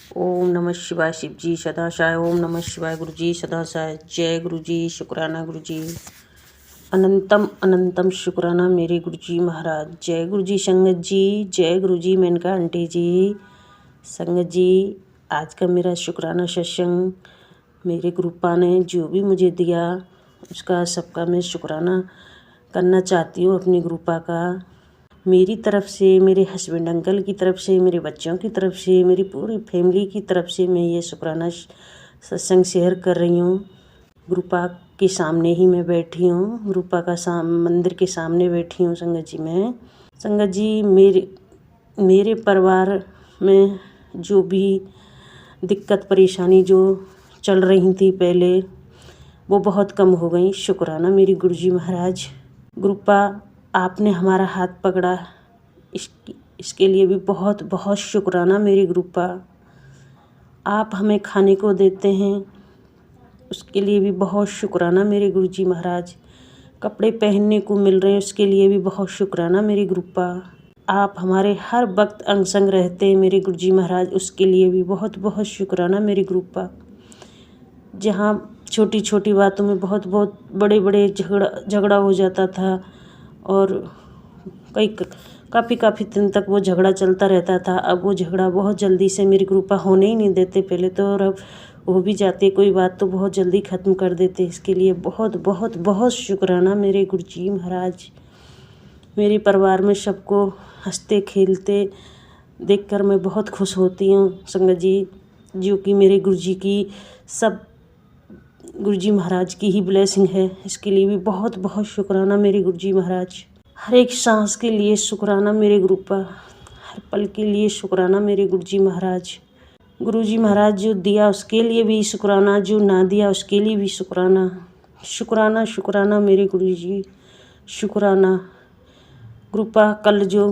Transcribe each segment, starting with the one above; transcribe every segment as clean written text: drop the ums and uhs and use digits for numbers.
ओम नमः शिवाय शिव जी सदाशाय। ओम नमः शिवाय गुरु जी सदाशाय। जय गुरु जी, शुक्राना गुरु जी, अनंतम अनंतम शुक्राना मेरे गुरु जी महाराज। जय गुरु जी संगत जी, जय गुरु जी मेनका आंटी जी। संगत जी, आज का मेरा शुक्राना सत्संग मेरे गुरुपा ने जो भी मुझे दिया उसका सबका मैं शुक्राना करना चाहती हूँ अपने गुरुपा का। मेरी तरफ से, मेरे हस्बैंड अंकल की तरफ से, मेरे बच्चों की तरफ से, मेरी पूरी फैमिली की तरफ से मैं ये शुक्राना सत्संग शेयर कर रही हूँ। गुरुपा के सामने ही मैं बैठी हूँ, गुरुपा का मंदिर के सामने बैठी हूँ संगत जी। मैं संगत जी, मेरे परिवार में जो भी दिक्कत परेशानी जो चल रही थी पहले, वो बहुत कम हो गई। शुक्राना मेरी गुरु जी महाराज। गुरुपा, आपने हमारा हाथ पकड़ा, इसके लिए भी बहुत बहुत शुक्राना मेरी गुरुपा। आप हमें खाने को देते हैं, उसके लिए भी बहुत शुक्राना मेरे गुरु जी महाराज। कपड़े पहनने को मिल रहे हैं, उसके लिए भी बहुत शुक्राना मेरी गुरुपा। आप हमारे हर वक्त अंग संग रहते हैं मेरे गुरु जी महाराज, उसके लिए भी बहुत बहुत शुक्राना मेरी गुरुपा। जहाँ छोटी छोटी बातों में बहुत बहुत बड़े बड़े झगड़ा हो जाता था और काफ़ी दिन तक वो झगड़ा चलता रहता था। अब वो झगड़ा बहुत जल्दी से मेरी कृपा होने ही नहीं देते पहले तो, और अब हो भी जाते कोई बात तो बहुत जल्दी ख़त्म कर देते। इसके लिए बहुत बहुत बहुत शुक्राना मेरे गुरु जी महाराज। मेरे परिवार में सबको हंसते खेलते देखकर मैं बहुत खुश होती हूँ संगत जी, जो कि मेरे गुरु जी की सब गुरु जी महाराज की ही ब्लेसिंग है। इसके लिए भी बहुत बहुत शुक्राना मेरे गुरु जी महाराज। हर एक सांस के लिए शुक्राना मेरे गुरुपा, हर पल के लिए शुक्राना मेरे गुरु जी महाराज। गुरु जी महाराज जो दिया उसके लिए भी शुक्राना, जो ना दिया उसके लिए भी शुक्राना। शुक्राना शुक्राना मेरे गुरु जी, शुक्राना। गुरुपा, कल जो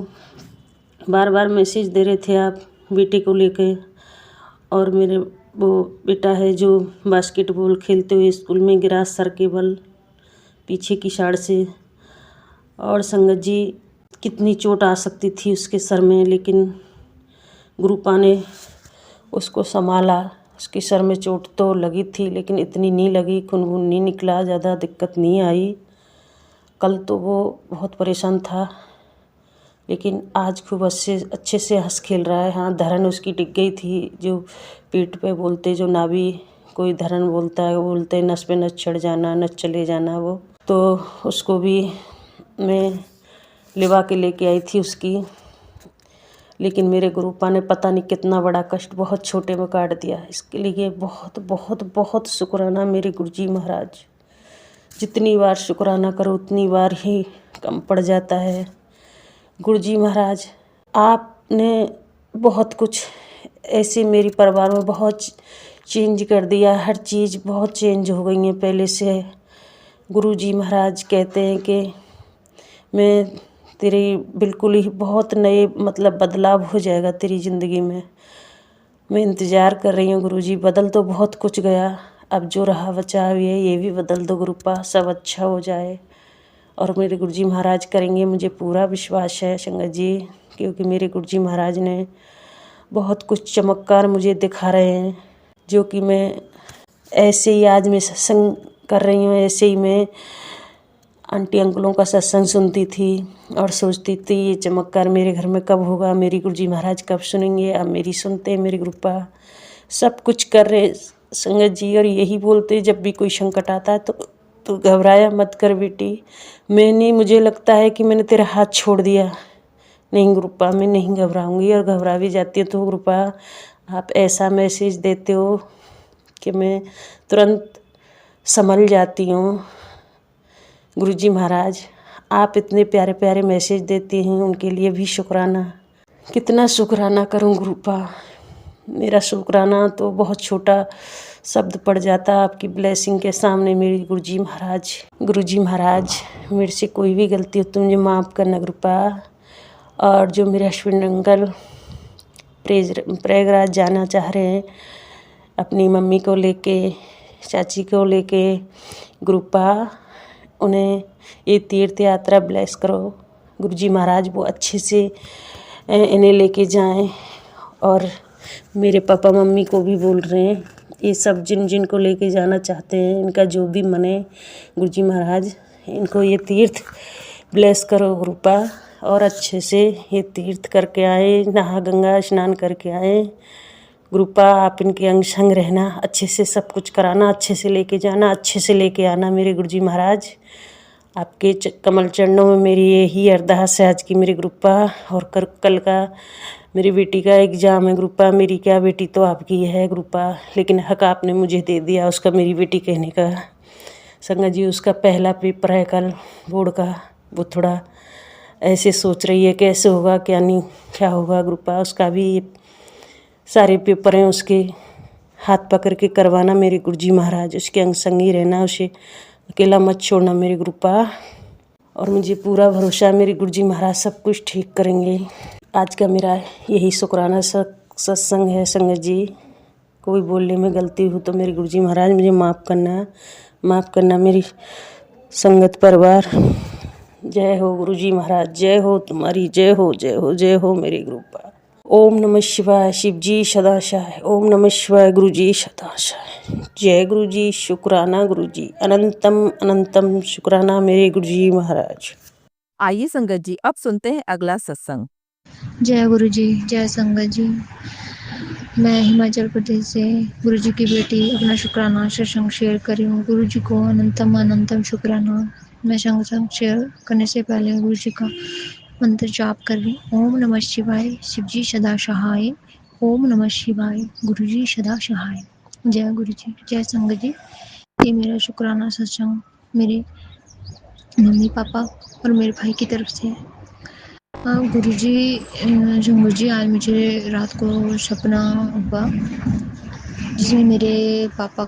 बार बार मैसेज दे रहे थे आप बेटे को लेकर, और मेरे वो बेटा है जो बास्केटबॉल खेलते हुए स्कूल में गिरा सर के बल पीछे की साइड से। और संगत जी, कितनी चोट आ सकती थी उसके सर में, लेकिन गुरुपा ने उसको संभाला। उसके सर में चोट तो लगी थी लेकिन इतनी नहीं लगी, खून वून नहीं निकला, ज़्यादा दिक्कत नहीं आई। कल तो वो बहुत परेशान था, लेकिन आज खूब अच्छे से हंस खेल रहा है। हाँ, धरन उसकी टिक गई थी, जो पीठ पे बोलते, जो नाभि कोई धरन बोलता है, वो बोलते नस पे नस चढ़ जाना, नस चले जाना, वो तो उसको भी मैं लिवा के लेके आई थी उसकी। लेकिन मेरे गुरुपा ने पता नहीं कितना बड़ा कष्ट बहुत छोटे में काट दिया। इसके लिए बहुत बहुत बहुत शुक्राना मेरे गुरु जी महाराज। जितनी बार शुक्राना करो उतनी बार ही कम पड़ जाता है। गुरु जी महाराज, आपने बहुत कुछ ऐसे मेरे परिवार में बहुत चेंज कर दिया। हर चीज़ बहुत चेंज हो गई है पहले से। गुरु जी महाराज कहते हैं कि मैं तेरी बिल्कुल ही बहुत नए बदलाव हो जाएगा तेरी ज़िंदगी में। मैं इंतज़ार कर रही हूँ गुरुजी। बदल तो बहुत कुछ गया, अब जो रहा बचा हुआ है ये भी बदल दो गुरुपा, सब अच्छा हो जाए। और मेरे गुरुजी महाराज करेंगे, मुझे पूरा विश्वास है संगत जी, क्योंकि मेरे गुरुजी महाराज ने बहुत कुछ चमत्कार मुझे दिखा रहे हैं। जो कि मैं ऐसे ही आज मैं सत्संग कर रही हूँ, ऐसे ही मैं आंटी अंकलों का सत्संग सुनती थी और सोचती थी ये चमत्कार मेरे घर में कब होगा, मेरी गुरुजी महाराज कब सुनेंगे। अब मेरी सुनते हैं मेरे गुरुपा, सब कुछ कर रहे संगत जी। और यही बोलते जब भी कोई संकट आता है तो घबराया मत कर बेटी। मुझे लगता है कि मैंने तेरा हाथ छोड़ दिया। नहीं गुरुपा, मैं नहीं घबराऊंगी, और घबरा भी जाती हूँ तो गुरुपा आप ऐसा मैसेज देते हो कि मैं तुरंत संभल जाती हूँ। गुरुजी महाराज, आप इतने प्यारे प्यारे मैसेज देते हैं, उनके लिए भी शुक्राना। कितना शुक्राना करूं गुरुपा, मेरा शुक्राना तो बहुत छोटा शब्द पड़ जाता आपकी ब्लेसिंग के सामने मेरी गुरुजी महाराज। गुरुजी महाराज, मेरे से कोई भी गलती हो तो मुझे माफ़ करना गुरुपा। और जो मेरे हस्बैंड अंकल प्रयागराज जाना चाह रहे हैं अपनी मम्मी को लेके, चाची को लेके, गुरुपा उन्हें ये तीर्थ यात्रा ब्लेस करो गुरुजी महाराज। वो अच्छे से इन्हें लेके जाएं और मेरे पापा मम्मी को भी बोल रहे हैं, ये सब जिन जिन को लेके जाना चाहते हैं, इनका जो भी मने गुरुजी महाराज इनको ये तीर्थ ब्लेस करो कृपा, और अच्छे से ये तीर्थ करके आए, नहा गंगा स्नान करके आए। कृपा आप इनके अंग संग रहना, अच्छे से सब कुछ कराना, अच्छे से लेके जाना, अच्छे से लेके आना मेरे गुरुजी महाराज। आपके कमल चरणों में मेरी यही अरदास है आज की मेरी कृपा। और कल का मेरी बेटी का एग्ज़ाम है कृपा, मेरी क्या बेटी तो आपकी है कृपा, लेकिन हक आपने मुझे दे दिया उसका, मेरी बेटी कहने का। संगत जी उसका पहला पेपर है कल बोर्ड का, वो थोड़ा ऐसे सोच रही है कैसे होगा क्या नहीं क्या होगा कृपा। उसका भी सारे पेपर हैं उसके, हाथ पकड़ के करवाना मेरे गुरुजी महाराज, उसके अंग संग ही रहना, उसे अकेला मत छोड़ना मेरे कृपा। और मुझे पूरा भरोसा है मेरे गुरुजी महाराज सब कुछ ठीक करेंगे। आज का मेरा यही शुक्राना सत्संग है। संगत जी कोई बोलने में गलती हो तो मेरे गुरुजी महाराज मुझे माफ़ करना मेरी संगत परिवार। जय हो गुरुजी महाराज, जय हो तुम्हारी, जय हो जय हो जय हो मेरी कृपा। ओम नमः शिवाय शिवजी सदाशाय, ओम नमः शिवाय गुरुजी सदाशाय। जय गुरुजी, शुक्राना गुरुजी, अनंतम अनंतम शुक्राना मेरे गुरुजी महाराज। आइए संगत जी अब सुनते हैं अगला सत्संग। जय गुरु जी, जय संगत जी। मैं हिमाचल प्रदेश से गुरु जी की बेटी अपना शुक्राना सत्संग शेयर कर रही हूँ। गुरु जी को अनंतम अनंतम शुक्राना। मैं सत्संग शेयर करने से पहले गुरु जी का मंत्र जाप कर रही हूँ। ओम नमः शिवाय शिवजी सदा सहाय, ओम नमः शिवाय गुरु जी सदा सहाय। जय गुरु जी, जय संगत जी। ये मेरा शुक्राना सत्संग मेरे मम्मी पापा और मेरे भाई की तरफ से है। गुरुजी आज मुझे रात को सपना हुआ जिसमें मेरे पापा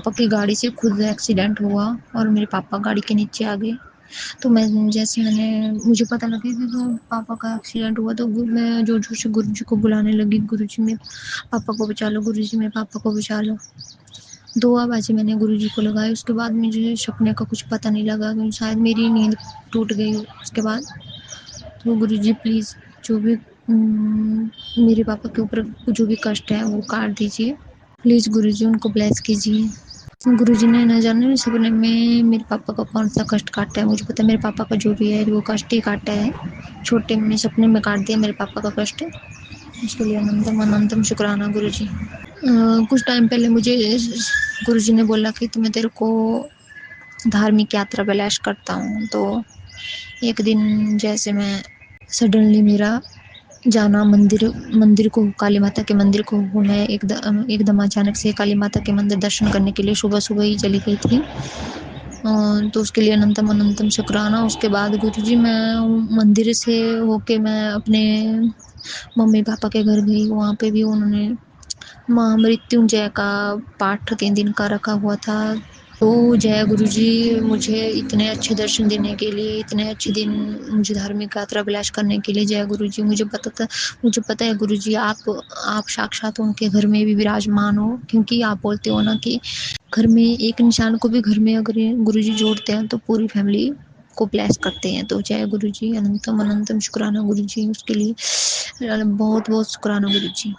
की गाड़ी से खुद एक्सीडेंट हुआ और मेरे पापा गाड़ी के नीचे आ गए। तो मुझे पता लगा कि तो पापा का एक्सीडेंट हुआ, तो मैं जोर जोर से गुरुजी को बुलाने लगी, गुरुजी मेरे पापा को बचा लो, गुरुजी मेरे पापा को बचा लो। 2 आवाज़ें मैंने गुरुजी को लगाई। उसके बाद मुझे सपने का कुछ पता नहीं लगा, शायद मेरी नींद टूट गई उसके बाद। तो गुरुजी प्लीज़ जो भी मेरे पापा के ऊपर जो भी कष्ट है वो काट दीजिए प्लीज़। गुरुजी उनको ब्लेस कीजिए। गुरुजी ने न जाने सपने में मेरे पापा का कौन सा कष्ट काटा है। मुझे पता है मेरे पापा का जो भी है वो कष्ट ही काटा है। छोटे में सपने में काट दिया मेरे पापा का कष्ट, उसके लिए अनंतम अनंतम शुक्राना गुरुजी। कुछ टाइम पहले मुझे गुरुजी ने बोला कि मैं तेरे को धार्मिक यात्रा ब्लेस करता हूँ। तो एक दिन जैसे मैं सडनली मेरा जाना मंदिर को, काली माता के मंदिर को, मैं एकदम अचानक से काली माता के मंदिर दर्शन करने के लिए सुबह ही चली गई थी। तो उसके लिए अनंतम अनंतम शुक्राना। उसके बाद गुरुजी मैं मंदिर से होके मैं अपने मम्मी पापा के घर गई। वहाँ पे भी उन्होंने माँ मृत्युंजय का पाठ 3 दिन का रखा हुआ था। तो जय गुरुजी, मुझे इतने अच्छे दर्शन देने के लिए, इतने अच्छे दिन मुझे धार्मिक यात्रा विलास करने के लिए जय गुरुजी। मुझे पता है गुरुजी आप साक्षात उनके घर में भी विराजमान हो, क्योंकि आप बोलते हो ना कि घर में एक इंसान को भी घर में अगर गुरुजी जोड़ते हैं तो पूरी फैमिली को ब्लेस करते हैं। तो जय गुरुजी, अनंतम अनंतम शुक्राना गुरुजी, उसके लिए बहुत बहुत शुक्राना गुरुजी।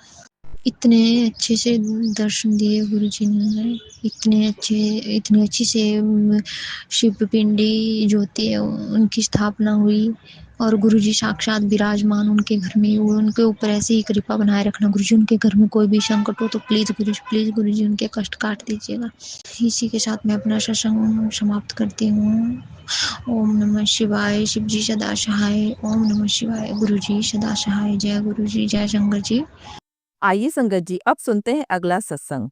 इतने अच्छे से दर्शन दिए गुरुजी ने, इतनी अच्छी से शिव पिंडी जो होती है उनकी स्थापना हुई और गुरुजी साक्षात विराजमान उनके घर में हुए। उनके ऊपर ऐसे ही कृपा बनाए रखना गुरुजी। उनके घर में कोई भी संकट हो तो प्लीज़ गुरुजी उनके कष्ट काट दीजिएगा। इसी के साथ मैं अपना सत्संग समाप्त करती हूँ। ओम नमः शिवाय शिवजी सदा सहाय, ओम नमः शिवाय गुरुजी सदा सहाय। जय गुरुजी, जय शंकर जी। आइए संगत जी अब सुनते हैं अगला सत्संग।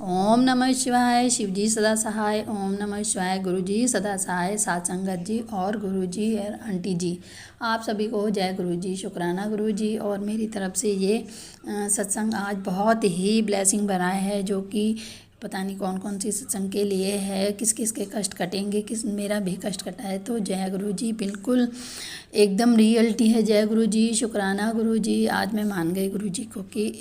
ओम नमः शिवाय शिवजी सदा सहाय, ओम नमः शिवाय गुरुजी सदा सहाय। साथ संगत जी और गुरुजी और आंटी जी, आप सभी को जय गुरुजी, शुक्राना गुरुजी। और मेरी तरफ से ये सत्संग आज बहुत ही ब्लेसिंग बना है, जो कि पता नहीं कौन कौन सी सत्संग के लिए है, किस किस के कष्ट कटेंगे, मेरा भी कष्ट कटा है। तो जय गुरुजी, बिल्कुल एकदम रियलिटी है। जय गुरुजी, शुक्राना गुरुजी। आज मैं मान गई गुरुजी को कि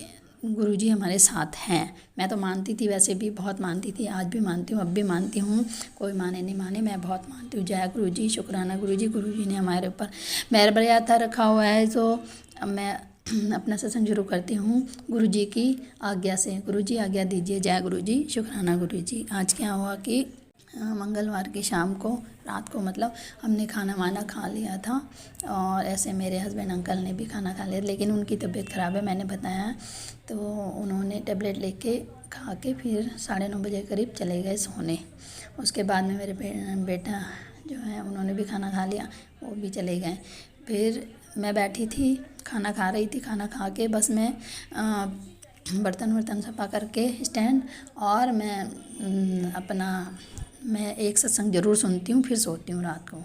गुरुजी हमारे साथ हैं। मैं तो मानती थी, वैसे भी बहुत मानती थी, आज भी मानती हूँ, अब भी मानती हूँ। कोई माने नहीं माने, मैं बहुत मानती हूँ। जय गुरुजी, शुक्राना गुरुजी। गुरुजी ने हमारे ऊपर मेहर बरयाता रखा हुआ है। तो मैं अपना सत्संग शुरू करती हूँ गुरु जी की आज्ञा से। गुरु जी आज्ञा दीजिए। जय गुरु जी, शुक्राना गुरु जी। आज क्या हुआ कि मंगलवार की शाम को, रात को मतलब, हमने खाना वाना खा लिया था और ऐसे मेरे हस्बैंड अंकल ने भी खाना खा लिया, लेकिन उनकी तबीयत ख़राब है, मैंने बताया। तो उन्होंने टेबलेट लेके खा के फिर 9:30 बजे करीब चले गए सोने। उसके बाद में मेरे बेटा जो है उन्होंने भी खाना खा लिया, वो भी चले गए। फिर मैं बैठी थी, खाना खा रही थी। खाना खा के बस मैं बर्तन वर्तन सफा करके स्टैंड, और मैं एक सत्संग ज़रूर सुनती हूँ, फिर सोती हूँ रात को।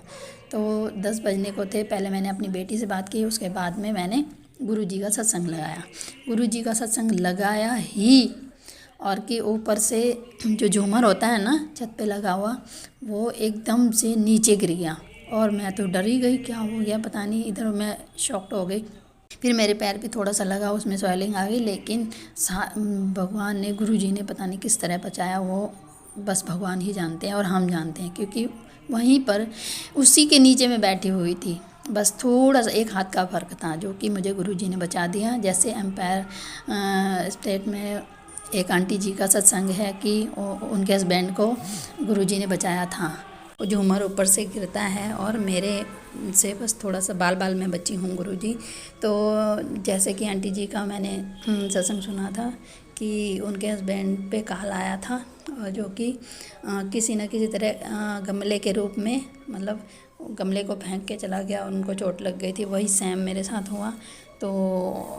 तो 10 बजने को थे। पहले मैंने अपनी बेटी से बात की, उसके बाद में मैंने गुरु जी का सत्संग लगाया। गुरु जी का सत्संग लगाया ही, और कि ऊपर से जो झूमर होता है ना छत पे लगा हुआ, वो एकदम से नीचे गिर गया और मैं तो डर ही गई, क्या हो गया पता नहीं। इधर मैं शॉक्ड हो गई। फिर मेरे पैर पे थोड़ा सा लगा, उसमें स्वेलिंग आ गई, लेकिन भगवान ने, गुरु जी ने पता नहीं किस तरह बचाया, वो बस भगवान ही जानते हैं और हम जानते हैं, क्योंकि वहीं पर उसी के नीचे मैं बैठी हुई थी। बस थोड़ा सा एक हाथ का फ़र्क था, जो कि मुझे गुरु जी ने बचा दिया। जैसे एम्पायर स्टेट में एक आंटी जी का सत्संग है कि उनके हस्बैंड को गुरु जी ने बचाया था। वो झूमर ऊपर से गिरता है और मेरे से बस थोड़ा सा बाल में बची हूँ गुरु जी। तो जैसे कि आंटी जी का मैंने सत्संग सुना था कि उनके हस्बैंड पे काल आया था, और जो कि किसी न किसी तरह गमले के रूप में, मतलब गमले को फेंक के चला गया और उनको चोट लग गई थी। वही सेम मेरे साथ हुआ। तो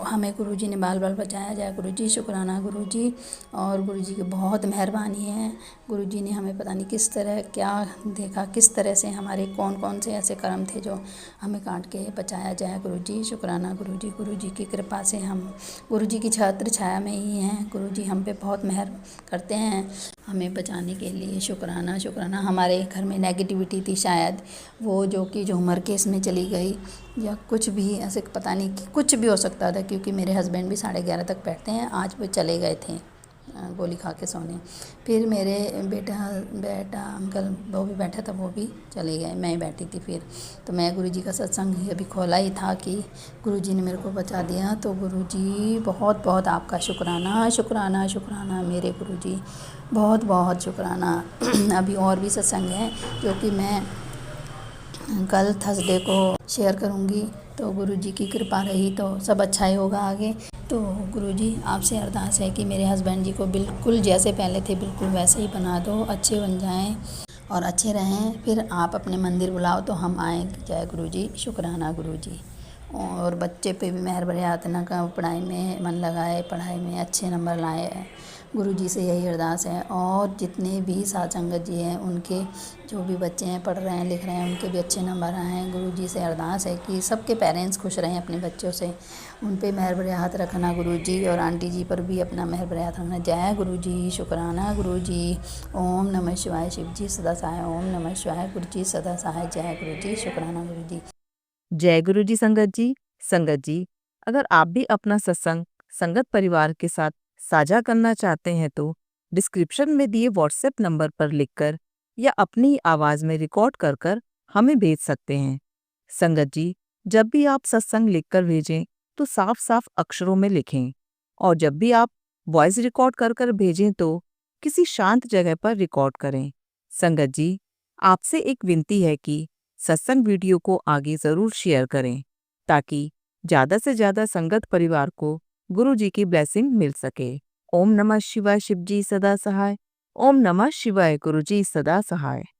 हमें गुरु जी ने बाल बचाया। जय गुरु जी, शुक्राना गुरु जी। और गुरु जी की बहुत मेहरबानी है। गुरु जी ने हमें पता नहीं किस तरह क्या देखा, किस तरह से हमारे कौन कौन से ऐसे कर्म थे जो हमें काट के बचाया। जय गुरु जी, शुक्राना गुरु जी। गुरु जी की कृपा से हम गुरु जी की छत्र छाया में ही हैं। गुरु जी हम पे बहुत मेहर करते हैं हमें बचाने के लिए। शुक्राना शुक्राना। हमारे घर में नेगेटिविटी थी शायद, वो जो कि झूमर केस में चली गई, या कुछ भी ऐसे, पता नहीं कि कुछ भी हो सकता था, क्योंकि मेरे हस्बैंड भी 11:30 तक बैठते हैं। आज वो चले गए थे गोली खा के सोने। फिर मेरे बेटा अंकल वो भी बैठा था, वो भी चले गए, मैं ही बैठी थी। फिर तो मैं गुरु जी का सत्संग ही अभी खोला ही था कि गुरु जी ने मेरे को बचा दिया। तो गुरु जी बहुत बहुत आपका शुक्राना, शुक्राना शुक्राना मेरे गुरु जी, बहुत बहुत शुक्राना। अभी और भी सत्संग हैं जो कि मैं कल थर्सडे को शेयर करूँगी। तो गुरु जी की कृपा रही तो सब अच्छा ही होगा आगे। तो गुरु जी आपसे अरदास है कि मेरे हस्बैंड जी को बिल्कुल जैसे पहले थे बिल्कुल वैसे ही बना दो, अच्छे बन जाएं और अच्छे रहें। फिर आप अपने मंदिर बुलाओ तो हम आएंगे। जय गुरु जी, शुक्राना गुरु जी। और बच्चे पे भी मेहर बड़े आतना का, पढ़ाई में मन लगाए, पढ़ाई में अच्छे नंबर लाए। गुरु जी से यही अरदास है। और जितने भी साथ संगत जी हैं, उनके जो भी बच्चे हैं पढ़ रहे हैं लिख रहे हैं, उनके भी अच्छे नंबर आए। गुरु जी से अरदास है कि सबके पेरेंट्स खुश रहें अपने बच्चों से, उन पे मेहर बड़े हाथ रखना गुरु जी, और आंटी जी पर भी अपना मेहर बड़े हाथ रखना। जय गुरु जी, शुक्राना गुरु जी। ओम नमः शिवाय, शिव जी सदा सहाय। ओम नमः शिवाय, गुरु जी सदा सहाय। जय गुरु जी, शुक्राना गुरु जी। जय गुरु जी संगत जी। संगत जी, अगर आप भी अपना सत्संग संगत परिवार के साथ साझा करना चाहते हैं तो डिस्क्रिप्शन में दिए व्हाट्सएप नंबर पर लिखकर या अपनी आवाज में रिकॉर्ड कर हमें भेज सकते हैं। संगत जी, जब भी आप सत्संग लिखकर भेजें तो साफ साफ अक्षरों में लिखें, और जब भी आप वॉइस रिकॉर्ड कर भेजें तो किसी शांत जगह पर रिकॉर्ड करें। संगत जी, आपसे एक विनती है कि सत्संग वीडियो को आगे जरूर शेयर करें, ताकि ज्यादा से ज्यादा संगत परिवार को गुरु जी की ब्लेसिंग मिल सके। ओम नमः शिवाय, शिव जी सदा सहाय। ओम नमः शिवाय, गुरु जी सदा सहाय।